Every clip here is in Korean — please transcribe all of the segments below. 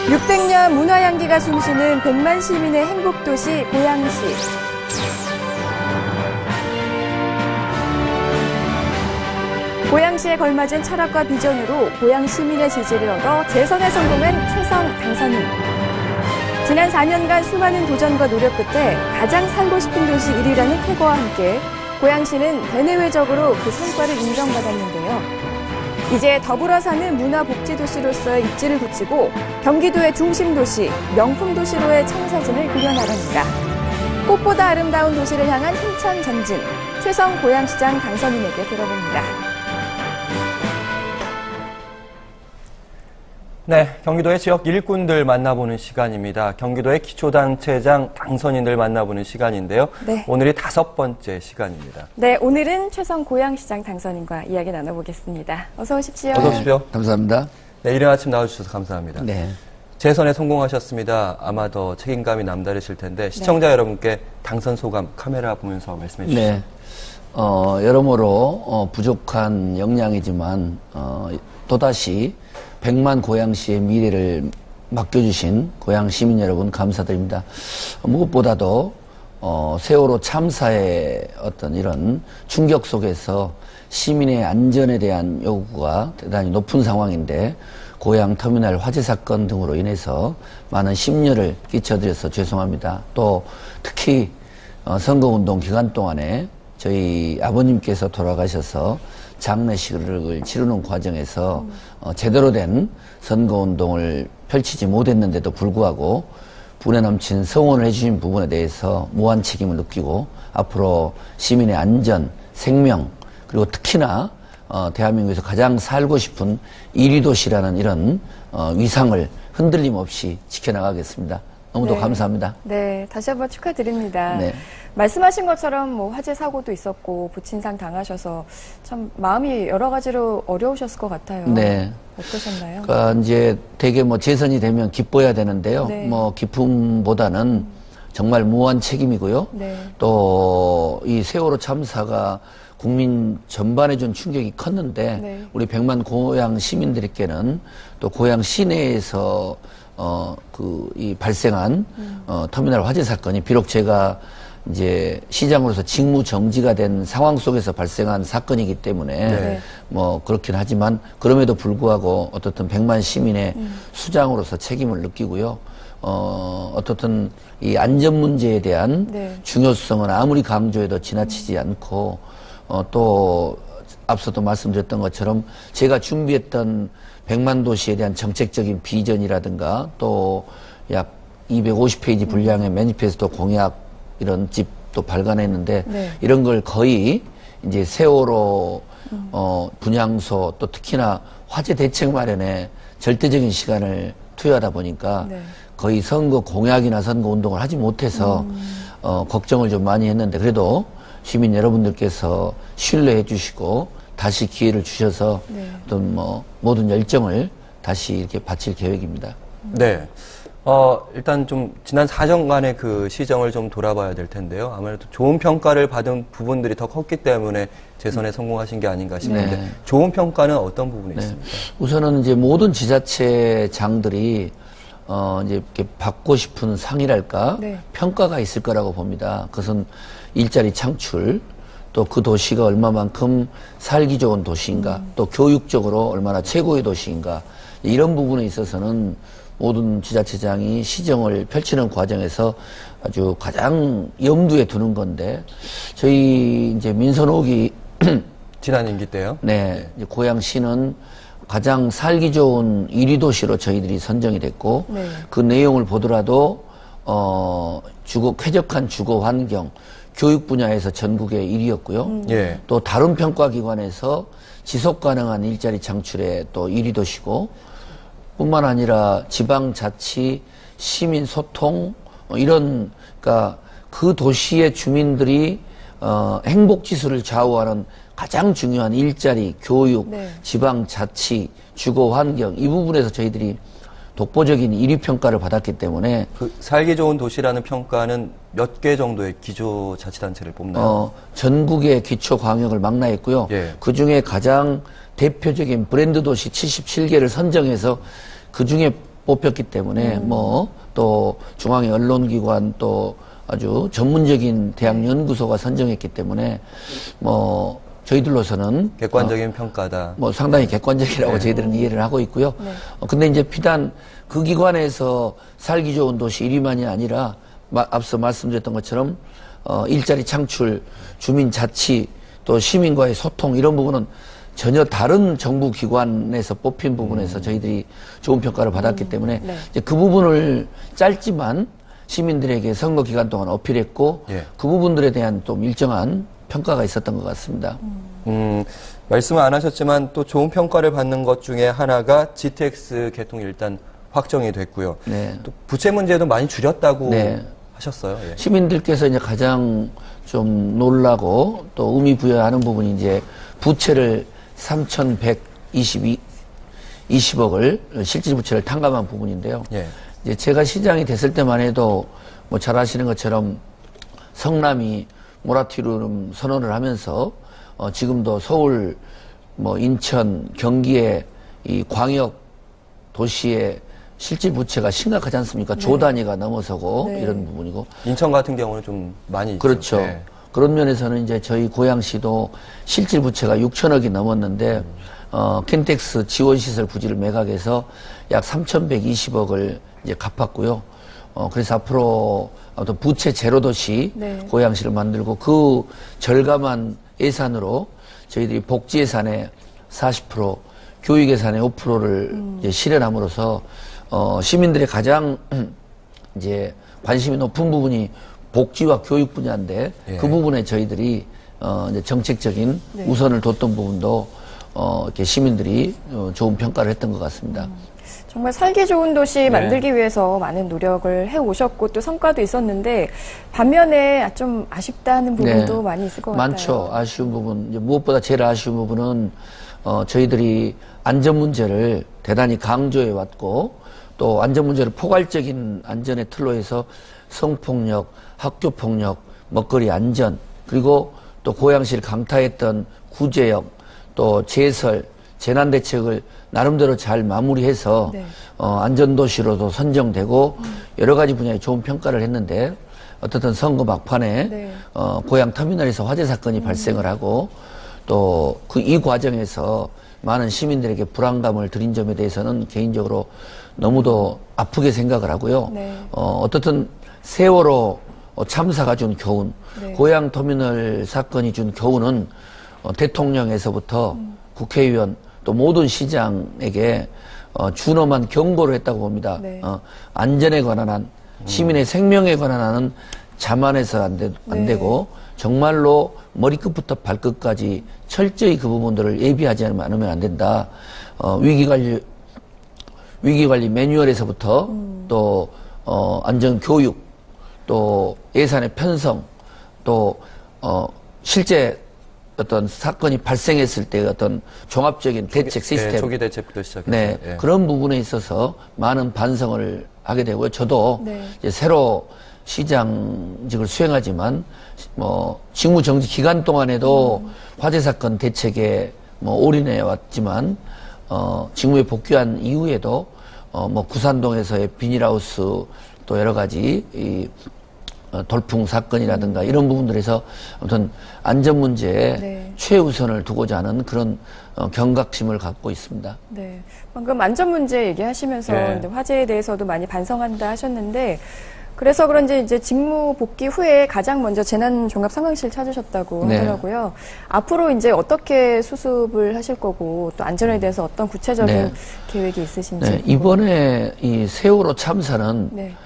600년 문화향기가 숨쉬는 100만 시민의 행복도시 고양시. 고양시에 걸맞은 철학과 비전으로 고양 시민의 지지를 얻어 재선에 성공한 최성 당선인. 지난 4년간 수많은 도전과 노력 끝에 가장 살고 싶은 도시 1위라는 태고와 함께 고양시는 대내외적으로 그 성과를 인정받았는데요. 이제 더불어 사는 문화복지도시로서의 입지를 굳히고 경기도의 중심도시, 명품도시로의 청사진을 그려나갑니다. 꽃보다 아름다운 도시를 향한 힘찬 전진, 최성 고양시장 당선인에게 들어봅니다. 네, 경기도의 지역 일꾼들 만나보는 시간입니다. 경기도의 기초단체장 당선인들 만나보는 시간인데요. 네. 오늘이 5번째 시간입니다. 네, 오늘은 최성 고양시장 당선인과 이야기 나눠보겠습니다. 어서 오십시오. 어서 오십시오. 감사합니다. 네, 이른 아침 나와주셔서 감사합니다. 네. 재선에 성공하셨습니다. 아마 더 책임감이 남다르실 텐데 시청자 여러분께 당선 소감 카메라 보면서 말씀해 주시죠. 네, 여러모로 부족한 역량이지만 또다시 100만 고양시의 미래를 맡겨주신 고양 시민 여러분 감사드립니다. 무엇보다도 세월호 참사의 어떤 이런 충격 속에서 시민의 안전에 대한 요구가 대단히 높은 상황인데 고양 터미널 화재 사건 등으로 인해서 많은 심려를 끼쳐드려서 죄송합니다. 또 특히 선거운동 기간 동안에 저희 아버님께서 돌아가셔서 장례식을 치르는 과정에서 제대로 된 선거운동을 펼치지 못했는데도 불구하고 분에 넘친 성원을 해주신 부분에 대해서 무한 책임을 느끼고 앞으로 시민의 안전, 생명 그리고 특히나 대한민국에서 가장 살고 싶은 1위 도시라는 이런 위상을 흔들림 없이 지켜나가겠습니다. 너무도 네. 감사합니다. 네, 다시 한번 축하드립니다. 네. 말씀하신 것처럼 뭐 화재 사고도 있었고 부친상 당하셔서 참 마음이 여러 가지로 어려우셨을 것 같아요. 네. 어떠셨나요? 그러니까 이제 되게 뭐 재선이 되면 기뻐야 되는데요. 네. 뭐 기쁨보다는 정말 무한 책임이고요. 네. 또 이 세월호 참사가 국민 전반에 준 충격이 컸는데 네. 우리 100만 고양 시민들에게는 또 고양 시내에서 이 발생한 터미널 화재 사건이 비록 제가 이제 시장으로서 직무 정지가 된 상황 속에서 발생한 사건이기 때문에 네. 뭐 그렇긴 하지만 그럼에도 불구하고 어떻든 100만 시민의 수장으로서 책임을 느끼고요. 어떻든 이 안전 문제에 대한 네. 중요성은 아무리 강조해도 지나치지 않고 또 앞서도 말씀드렸던 것처럼 제가 준비했던 100만 도시에 대한 정책적인 비전이라든가 또 약 250페이지 분량의 매니페스토 공약 이런 집도 발간했는데 네. 이런 걸 거의 이제 세월호 분향소 또 특히나 화재 대책 마련에 절대적인 시간을 투여하다 보니까 네. 거의 선거 공약이나 선거 운동을 하지 못해서 걱정을 좀 많이 했는데 그래도 시민 여러분들께서 신뢰해 주시고 다시 기회를 주셔서 네. 어떤 뭐 모든 열정을 다시 이렇게 바칠 계획입니다. 네. 일단 좀 지난 4년간의 그 시정을 좀 돌아봐야 될 텐데요. 아무래도 좋은 평가를 받은 부분들이 더 컸기 때문에 재선에 성공하신 게 아닌가 싶은데 네. 좋은 평가는 어떤 부분이 네. 있습니까? 우선은 이제 모든 지자체장들이 이제 이렇게 받고 싶은 상이랄까 네. 평가가 있을 거라고 봅니다. 그것은 일자리 창출, 또 그 도시가 얼마만큼 살기 좋은 도시인가, 또 교육적으로 얼마나 최고의 도시인가 이런 부분에 있어서는 모든 지자체장이 시정을 펼치는 과정에서 아주 가장 염두에 두는 건데 저희 이제 민선 5기 지난 임기 때요? 네, 이제 고양시는 가장 살기 좋은 1위 도시로 저희들이 선정이 됐고 네. 그 내용을 보더라도 쾌적한 주거 환경, 교육 분야에서 전국의 1위였고요. 예. 또 다른 평가기관에서 지속 가능한 일자리 창출에 또 1위 도시고 뿐만 아니라 지방자치, 시민소통 이런 그러니까 그 도시의 주민들이 행복지수를 좌우하는 가장 중요한 일자리, 교육, 네. 지방자치, 주거환경 이 부분에서 저희들이 독보적인 1위 평가를 받았기 때문에 그 살기 좋은 도시라는 평가는 몇 개 정도의 기초자치단체를 뽑나요? 전국의 기초광역을 망라했고요. 예. 그중에 가장 대표적인 브랜드 도시 77개를 선정해서 그중에 뽑혔기 때문에 또 중앙의 언론기관 또 아주 전문적인 대학 연구소가 선정했기 때문에 저희들로서는 객관적인 평가다. 상당히 객관적이라고 저희들은 이해를 하고 있고요. 근데 이제 비단 그 기관에서 살기 좋은 도시 1위만이 아니라 앞서 말씀드렸던 것처럼 일자리 창출, 주민 자치, 또 시민과의 소통 이런 부분은 전혀 다른 정부 기관에서 뽑힌 부분에서 저희들이 좋은 평가를 받았기 때문에 이제 그 부분을 짧지만 시민들에게 선거 기간 동안 어필했고 그 부분들에 대한 좀 일정한 평가가 있었던 것 같습니다. 말씀은 안 하셨지만 또 좋은 평가를 받는 것 중에 하나가 GTX 개통이 일단 확정이 됐고요. 또 부채 문제도 많이 줄였다고 하셨어요. 시민들께서 이제 가장 좀 놀라고 또 의미 부여하는 부분이 이제 부채를 3,120억을 실질 부채를 탕감한 부분인데요. 이제 제가 시장이 됐을 때만 해도 잘 아시는 것처럼 성남이 모라토리움 선언을 하면서 지금도 서울, 인천, 경기의 이 광역 도시의 실질 부채가 심각하지 않습니까? 조 단위가 넘어서고 이런 부분이고. 인천 같은 경우는 좀 많이 그렇죠. 있죠. 그런 면에서는 이제 저희 고양시도 실질 부채가 6천억이 넘었는데 킨텍스 지원시설 부지를 매각해서 약 3,120억을 이제 갚았고요. 그래서 앞으로 아무튼 부채 제로 도시 고양시를 만들고 그 절감한 예산으로 저희들이 복지 예산의 40%, 교육 예산의 5%를 이제 실현함으로써 시민들의 가장 이제 관심이 높은 부분이 복지와 교육 분야인데 그 부분에 저희들이 이제 정책적인 우선을 뒀던 부분도 이렇게 시민들이 좋은 평가를 했던 것 같습니다. 정말 살기 좋은 도시 만들기 위해서 많은 노력을 해오셨고 또 성과도 있었는데 반면에 좀 아쉽다는 부분도 많이 있을 것 같아요. 많죠. 아쉬운 부분. 이제 무엇보다 제일 아쉬운 부분은 저희들이 안전 문제를 대단히 강조해 왔고 또 안전 문제를 포괄적인 안전의 틀로 해서 성폭력, 학교폭력, 먹거리 안전 그리고 또 고양시를 강타했던 구제역 또 제설, 재난대책을 나름대로 잘 마무리해서 안전도시로도 선정되고 여러 가지 분야에 좋은 평가를 했는데 어떻든 선거 막판에 고양 터미널에서 화재 사건이 발생을 하고 또 이 과정에서 많은 시민들에게 불안감을 드린 점에 대해서는 개인적으로 너무도 아프게 생각을 하고요. 어떻든 세월호 참사가 준 교훈, 고양 터미널 사건이 준 교훈은 대통령에서부터 국회의원 또 모든 시장에게 준엄한 경고를 했다고 봅니다. 안전에 관한 한 시민의 생명에 관한 한은 자만해서 안 되고 정말로 머리끝부터 발끝까지 철저히 그 부분들을 예비하지 않으면 안 된다. 위기관리 매뉴얼에서부터 또 안전교육 또 예산의 편성 또 실제 어떤 사건이 발생했을 때 어떤 종합적인 대책 시스템 초기 대책부터 시작해서 그런 부분에 있어서 많은 반성을 하게 되고요. 저도 이제 새로 시장직을 수행하지만 직무 정지 기간 동안에도 화재 사건 대책에 올인해 왔지만 직무에 복귀한 이후에도 구산동에서의 비닐하우스 또 여러 가지 돌풍 사건이라든가 이런 부분들에서 아무튼 안전 문제에 최우선을 두고자 하는 그런 경각심을 갖고 있습니다. 네. 방금 안전 문제 얘기하시면서 이제 화재에 대해서도 많이 반성한다 하셨는데 그래서 그런지 이제 직무 복귀 후에 가장 먼저 재난종합상황실 찾으셨다고 하더라고요. 앞으로 이제 어떻게 수습을 하실 거고 또 안전에 대해서 어떤 구체적인 계획이 있으신지. 이번에 이 세월호 참사는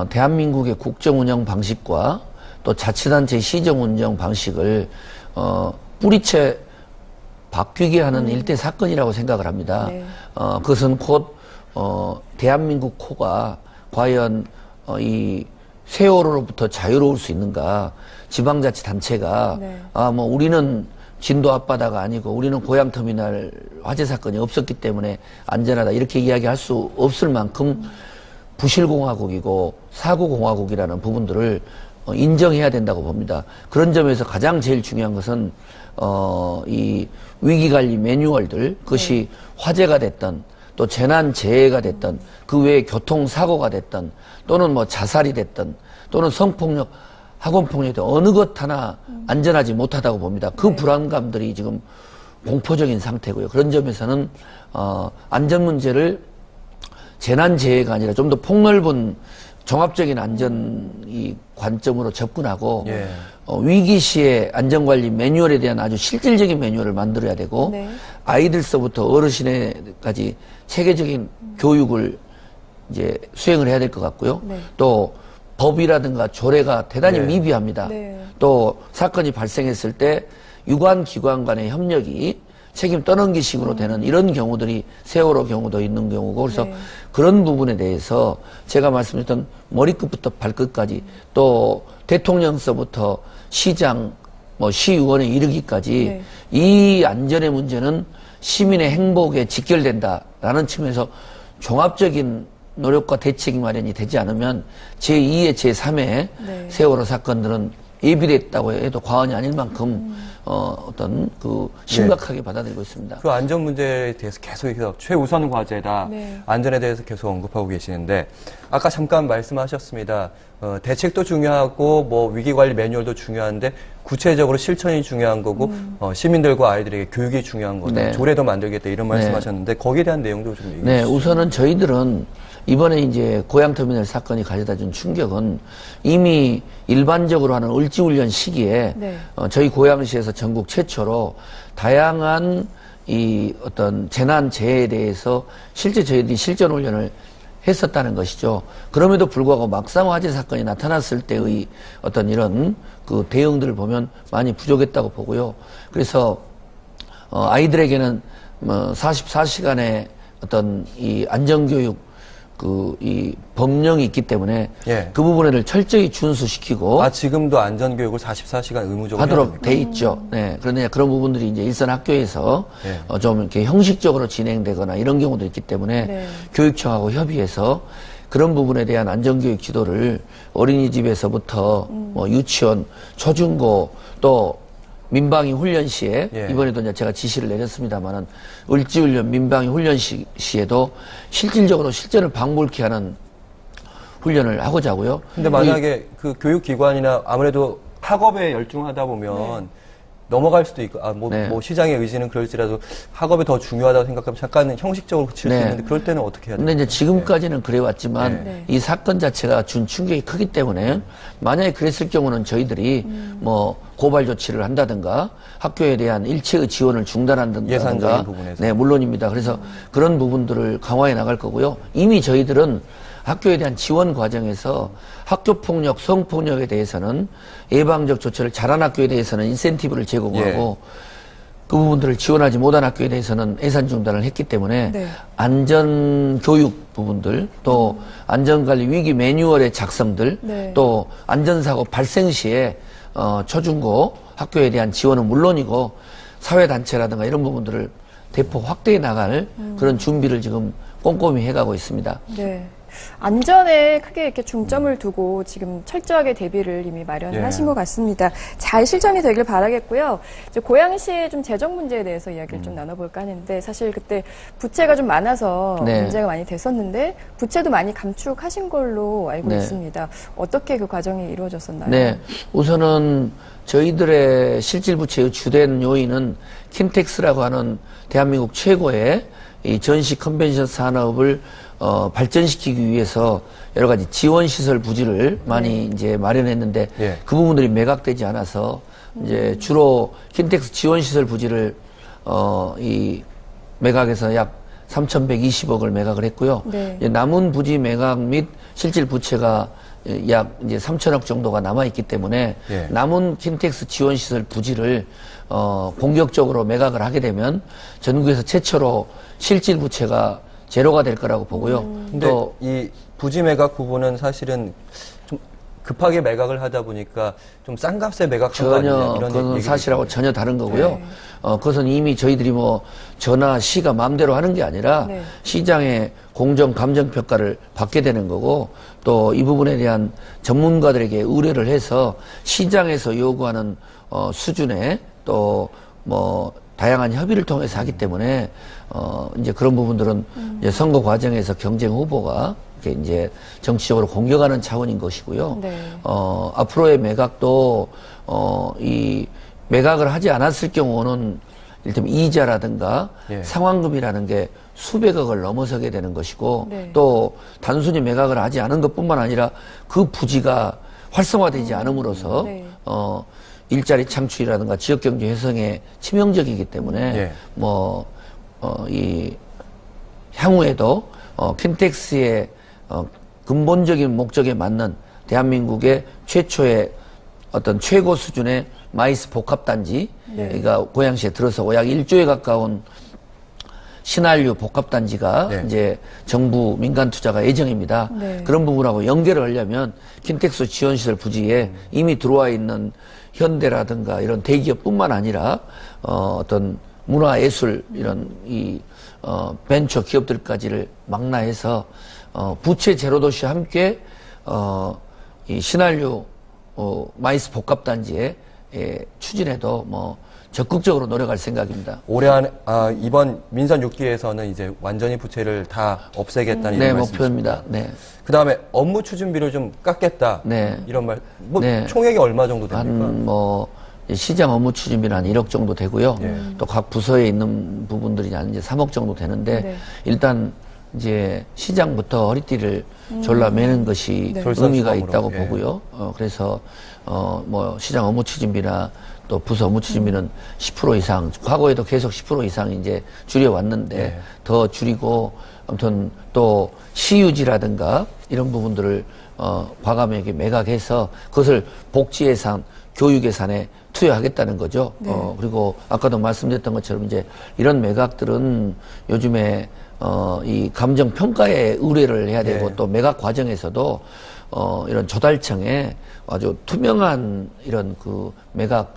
대한민국의 국정운영 방식과 또 자치단체 시정운영 방식을 뿌리채 바뀌게 하는 일대 사건이라고 생각을 합니다. 그것은 곧 대한민국 코가 과연 이 세월호로부터 자유로울 수 있는가? 지방자치단체가 우리는 진도 앞바다가 아니고 우리는 고양터미널 화재 사건이 없었기 때문에 안전하다 이렇게 이야기할 수 없을 만큼 부실공화국이고 사고공화국이라는 부분들을 인정해야 된다고 봅니다. 그런 점에서 가장 제일 중요한 것은 이 위기관리 매뉴얼들 그것이 화재가 됐던 또 재난재해가 됐든 그 외에 교통사고가 됐든 또는 뭐 자살이 됐든 또는 성폭력, 학원폭력이 어느 것 하나 안전하지 못하다고 봅니다. 그 네. 불안감들이 지금 공포적인 상태고요. 그런 점에서는 안전 문제를 재난재해가 아니라 좀 더 폭넓은 종합적인 안전 이 관점으로 접근하고 예. 위기 시에 안전관리 매뉴얼에 대한 아주 실질적인 매뉴얼을 만들어야 되고 네. 아이들서부터 어르신에까지 체계적인 교육을 이제 수행을 해야 될 것 같고요. 네. 또 법이라든가 조례가 대단히 네. 미비합니다. 네. 또 사건이 발생했을 때 유관기관 간의 협력이 책임 떠넘기식으로 되는 이런 경우들이 세월호 경우도 있는 경우고 그래서 네. 그런 부분에 대해서 제가 말씀드렸던 머리끝부터 발끝까지 또 대통령서부터 시장 뭐 시의원에 이르기까지 네. 이 안전의 문제는 시민의 행복에 직결된다라는 측면에서 종합적인 노력과 대책이 마련이 되지 않으면 제2의 제3의 네. 세월호 사건들은 예비됐다고 해도 과언이 아닐 만큼 어떤 그 심각하게 받아들이고 있습니다. 그 안전 문제에 대해서 계속 최우선 과제다. 네. 안전에 대해서 계속 언급하고 계시는데 아까 잠깐 말씀하셨습니다. 대책도 중요하고 뭐 위기관리 매뉴얼도 중요한데 구체적으로 실천이 중요한 거고 시민들과 아이들에게 교육이 중요한 거다. 네. 조례도 만들겠다 이런 네. 말씀하셨는데 거기에 대한 내용도 좀 얘기해 네, 주시죠. 우선은 저희들은 이번에 이제 고양터미널 사건이 가져다 준 충격은 이미 일반적으로 하는 을지훈련 시기에 네. 저희 고양시에서 전국 최초로 다양한 이 어떤 재난재해에 대해서 실제 저희들이 실전훈련을 했었다는 것이죠. 그럼에도 불구하고 막상 화재 사건이 나타났을 때의 어떤 이런 그 대응들을 보면 많이 부족했다고 보고요. 그래서 아이들에게는 뭐 44시간의 어떤 이 안전교육 이 법령이 있기 때문에 예. 그 부분을 철저히 준수시키고 지금도 안전교육을 44시간 의무적으로 하도록 해야 됩니까? 돼 있죠. 네. 그런데 그런 부분들이 이제 일선 학교에서 예. 좀 이렇게 형식적으로 진행되거나 이런 경우도 있기 때문에 네. 교육청하고 협의해서 그런 부분에 대한 안전교육 지도를 어린이집에서부터 뭐 유치원, 초중고 또 민방위 훈련 시에 예. 이번에도 이제 제가 지시를 내렸습니다만은 을지훈련 민방위 훈련 시에도 실질적으로 실전을 방불케 하는 훈련을 하고자 하고요. 근데 만약에 그 교육기관이나 아무래도 학업에 열중하다 보면 넘어갈 수도 있고, 네. 뭐 시장의 의지는 그럴지라도 학업이 더 중요하다고 생각하면 잠깐 형식적으로 그칠 네. 수 있는데 그럴 때는 어떻게 해야 돼요? 근데 이제 지금까지는 그래왔지만 네. 이 사건 자체가 준 충격이 크기 때문에 만약에 그랬을 경우는 저희들이 뭐 고발 조치를 한다든가 학교에 대한 일체의 지원을 중단한다든가 예산적인 부분에서. 네, 물론입니다. 그래서 그런 부분들을 강화해 나갈 거고요. 이미 저희들은 학교에 대한 지원 과정에서 학교폭력, 성폭력에 대해서는 예방적 조처를 잘한 학교에 대해서는 인센티브를 제공하고 그 부분들을 지원하지 못한 학교에 대해서는 예산 중단을 했기 때문에 네. 안전교육 부분들 또 안전관리 위기 매뉴얼의 작성들 네. 또 안전사고 발생 시에 초중고 학교에 대한 지원은 물론이고 사회단체라든가 이런 부분들을 대폭 확대해 나갈 그런 준비를 지금 꼼꼼히 해가고 있습니다. 네. 안전에 크게 이렇게 중점을 두고 지금 철저하게 대비를 이미 마련을 예. 하신 것 같습니다. 잘 실천이 되길 바라겠고요. 이제 고양시의 좀 재정 문제에 대해서 이야기를 좀 나눠볼까 하는데 사실 그때 부채가 좀 많아서 네. 문제가 많이 됐었는데 부채도 많이 감축하신 걸로 알고 네. 있습니다. 어떻게 그 과정이 이루어졌었나요? 네. 우선은 저희들의 실질 부채의 주된 요인은 킨텍스라고 하는 대한민국 최고의 이 전시 컨벤션 산업을 발전시키기 위해서 여러 가지 지원 시설 부지를 많이 이제 마련했는데 예. 그 부분들이 매각되지 않아서 이제 주로 킨텍스 지원 시설 부지를 이 매각해서 약 3,120억을 매각을 했고요. 네. 이제 남은 부지 매각 및 실질 부채가 약 이제 3천억 정도가 남아 있기 때문에 예. 남은 킨텍스 지원 시설 부지를 공격적으로 매각을 하게 되면 전국에서 최초로 실질 부채가 제로가 될 거라고 보고요. 근데 또 이 부지 매각 부분은 사실은 좀 급하게 매각을 하다 보니까 좀 싼 값에 매각한 거 아니냐 전혀 이런 그건 얘기도 사실하고 있거든요. 전혀 다른 거고요. 네. 그것은 이미 저희들이 뭐 저나 시가 마음대로 하는 게 아니라 네. 시장의 공정 감정 평가를 받게 되는 거고 또 이 부분에 대한 전문가들에게 의뢰를 해서 시장에서 요구하는 수준의 또 뭐 다양한 협의를 통해서 하기 때문에 이제 그런 부분들은 이제 선거 과정에서 경쟁 후보가 이렇게 이제 정치적으로 공격하는 차원인 것이고요. 네. 앞으로의 매각도 이 매각을 하지 않았을 경우는 일단 이자라든가 예. 상환금이라는 게 수백억을 넘어서게 되는 것이고 네. 또 단순히 매각을 하지 않은 것뿐만 아니라 그 부지가 활성화되지 않음으로써 네. 일자리 창출이라든가 지역경제 형성에 치명적이기 때문에 예. 이 향후에도 킨텍스의 근본적인 목적에 맞는 대한민국의 최초의 어떤 최고 수준의 마이스 복합단지, 네. 그러니까 고양시에 들어서고 약 1조에 가까운 신한류 복합단지가 네. 이제 정부 민간 투자가 예정입니다. 네. 그런 부분하고 연결을 하려면 킨텍스 지원시설 부지에 이미 들어와 있는 현대라든가 이런 대기업뿐만 아니라 어떤 문화예술 이런 벤처 기업들까지를 망라해서 부채 제로도시와 함께 이 신한류 마이스 복합단지의 추진에도 적극적으로 노력할 생각입니다. 올해 안에 이번 민선 6기에서는 이제 완전히 부채를 다 없애겠다는 네, 이런 말씀이십니다. 목표입니다. 네. 그다음에 업무 추진비를 좀 깎겠다. 네. 이런 말. 네. 총액이 얼마 정도 됩니까? 한 시장 업무 추진비는 한 1억 정도 되고요. 예. 또 각 부서에 있는 부분들이 한 이제 3억 정도 되는데 네. 일단 이제 시장부터 허리띠를 졸라매는 것이 네. 의미가 솔선수범으로. 있다고 예. 보고요. 그래서 시장 업무 추진비나 또 부서 업무 추진비는 10% 이상, 과거에도 계속 10% 이상 이제 줄여왔는데 예. 더 줄이고 아무튼 또 시유지라든가 이런 부분들을 과감하게 매각해서 그것을 복지 예산, 교육 예산에 투여하겠다는 거죠. 네. 그리고 아까도 말씀드렸던 것처럼 이제 이런 매각들은 요즘에 이 감정 평가에 의뢰를 해야 되고 네. 또 매각 과정에서도 이런 조달청에 아주 투명한 이런 그 매각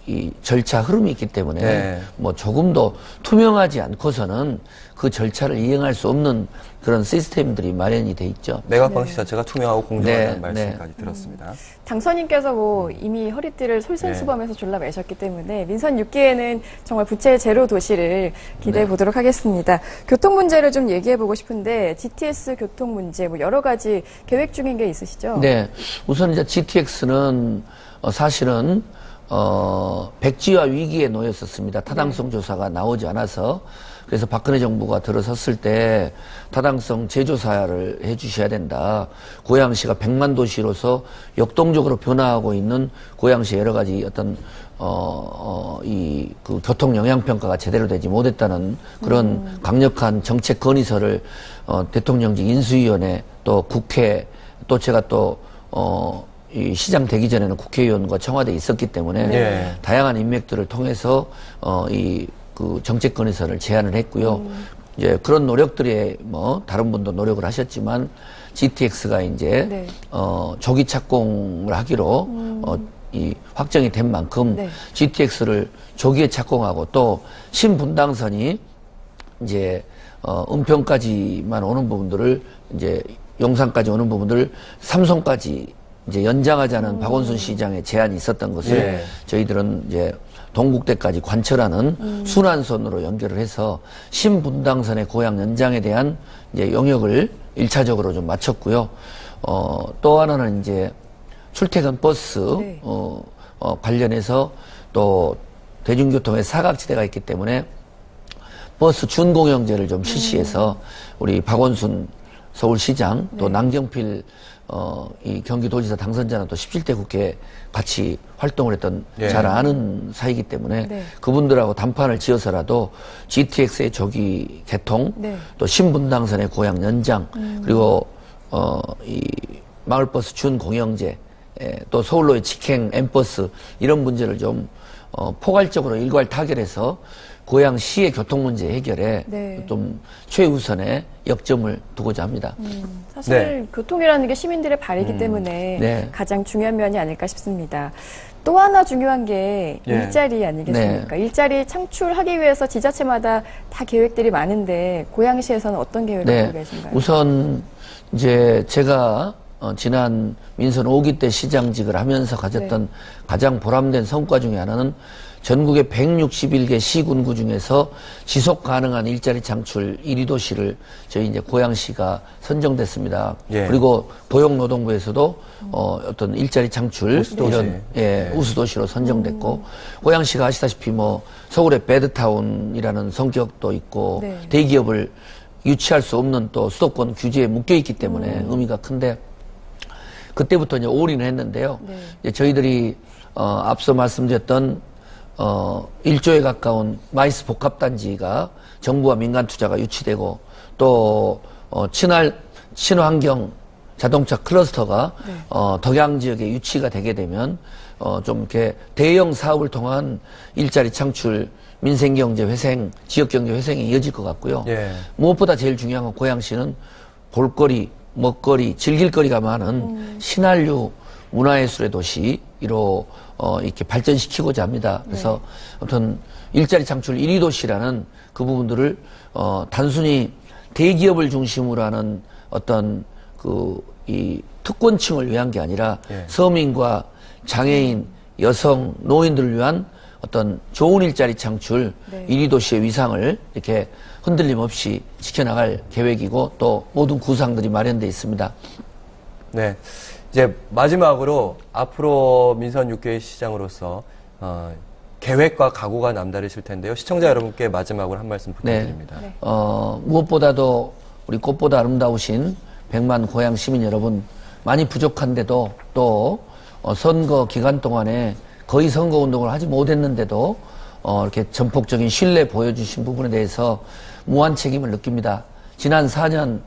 이 절차 흐름이 있기 때문에 네. 조금도 투명하지 않고서는 그 절차를 이행할 수 없는 그런 시스템들이 마련이 돼 있죠. 매각 방식 자체가 투명하고 공정하다는 네, 말씀까지 들었습니다. 당선인께서 이미 허리띠를 솔선수범해서 졸라매셨기 때문에 민선 6기에는 정말 부채 제로 도시를 기대해 보도록 하겠습니다. 교통 문제를 좀 얘기해 보고 싶은데 GTX 교통 문제 여러 가지 계획 중인 게 있으시죠? 네. 우선 이제 GTX는 사실은 백지화 위기에 놓였었습니다. 타당성 조사가 나오지 않아서. 그래서 박근혜 정부가 들어섰을 때 타당성 재조사를 해 주셔야 된다. 고양시가 100만 도시로서 역동적으로 변화하고 있는 고양시의 여러 가지 어떤 그 교통 영향 평가가 제대로 되지 못했다는 그런 강력한 정책 건의서를 대통령직 인수위원회 또 국회 또 제가 또 이 시장 되기 전에는 국회의원과 청와대에 있었기 때문에 네. 다양한 인맥들을 통해서 그 정책 건의서를 제안을 했고요. 이제 그런 노력들에 다른 분도 노력을 하셨지만 GTX가 이제 네. 조기 착공을 하기로 이 확정이 된 만큼 네. GTX를 조기에 착공하고 또 신분당선이 이제 은평까지만 오는 부분들을 이제 용산까지 오는 부분들을 삼성까지 이제 연장하자는 박원순 시장의 제안이 있었던 것을 예. 저희들은 이제 동국대까지 관철하는 순환선으로 연결을 해서 신분당선의 고양 연장에 대한 이제 영역을 1차적으로 좀 마쳤고요. 또 하나는 이제 출퇴근 버스 네. 관련해서 또 대중교통의 사각지대가 있기 때문에 버스 준공영제를 좀 실시해서 우리 박원순 서울시장 또 네. 남경필 이 경기도지사 당선자는 또 17대 국회에 같이 활동을 했던 예. 잘 아는 사이기 때문에 네. 그분들하고 담판을 지어서라도 GTX의 조기 개통 네. 또 신분당선의 고양 연장 그리고 이 마을버스 준공영제 또 서울로의 직행 M버스 이런 문제를 좀 포괄적으로 일괄 타결해서 고양시의 교통 문제 해결에 네. 좀 최우선의 역점을 두고자 합니다. 사실 네. 교통이라는 게 시민들의 발이기 때문에 네. 가장 중요한 면이 아닐까 싶습니다. 또 하나 중요한 게 예. 일자리 아니겠습니까? 네. 일자리 창출하기 위해서 지자체마다 다 계획들이 많은데 고양시에서는 어떤 계획을 갖고 계신가요? 우선 이제 제가 지난 민선 5기 때 시장직을 하면서 가졌던 가장 보람된 성과 중에 하나는 전국의 161개 시군구 중에서 지속 가능한 일자리 창출 1위 도시를 저희 이제 고양시가 선정됐습니다. 예. 그리고 고용노동부에서도 어떤 일자리 창출 우수도시. 이런 우수도시로 선정됐고 고양시가 아시다시피 뭐 서울의 배드타운이라는 성격도 있고 네. 대기업을 유치할 수 없는 또 수도권 규제에 묶여 있기 때문에 의미가 큰데 그때부터 이제 올인을 했는데요. 네. 이제 저희들이 앞서 말씀드렸던 1조에 가까운 마이스 복합단지가 정부와 민간 투자가 유치되고 또 친환경 자동차 클러스터가 네. 덕양 지역에 유치가 되게 되면 좀 이렇게 대형 사업을 통한 일자리 창출, 민생경제 회생, 지역경제 회생이 이어질 것 같고요. 예. 무엇보다 제일 중요한 건 고양시는 볼거리, 먹거리, 즐길거리가 많은 신한류 문화예술의 도시로 이렇게 발전시키고자 합니다. 그래서 아무튼 일자리 창출 1위 도시라는 그 부분들을 단순히 대기업을 중심으로 하는 어떤 이 특권층을 위한 게 아니라 예. 서민과 장애인, 여성, 노인들을 위한 어떤 좋은 일자리 창출 네. 1위 도시의 위상을 이렇게 흔들림 없이 지켜나갈 계획이고 또 모든 구상들이 마련되어 있습니다. 네. 이제 마지막으로 앞으로 민선 6개의 시장으로서 계획과 각오가 남다르실 텐데요. 시청자 여러분께 마지막으로 한 말씀 부탁드립니다. 네. 무엇보다도 우리 꽃보다 아름다우신 100만 고양 시민 여러분 많이 부족한데도 또 선거 기간 동안에 거의 선거 운동을 하지 못했는데도 이렇게 전폭적인 신뢰 보여주신 부분에 대해서 무한 책임을 느낍니다. 지난 4년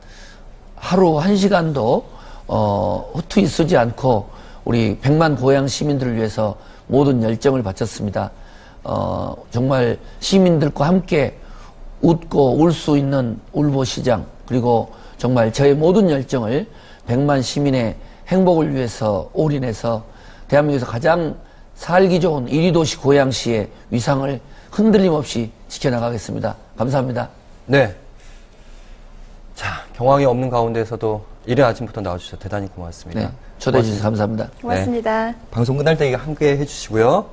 하루 1시간도 허투루 쓰지 않고 우리 100만 고양 시민들을 위해서 모든 열정을 바쳤습니다. 정말 시민들과 함께 웃고 울 수 있는 울보시장 그리고 정말 저의 모든 열정을 100만 시민의 행복을 위해서 올인해서 대한민국에서 가장 살기 좋은 1위 도시 고양시의 위상을 흔들림 없이 지켜나가겠습니다. 감사합니다. 네. 자, 경황이 없는 가운데서도 이른 아침부터 나와주셔서 대단히 고맙습니다. 네, 초대해 주셔서 감사합니다. 고맙습니다. 방송 끝날 때 함께 해주시고요.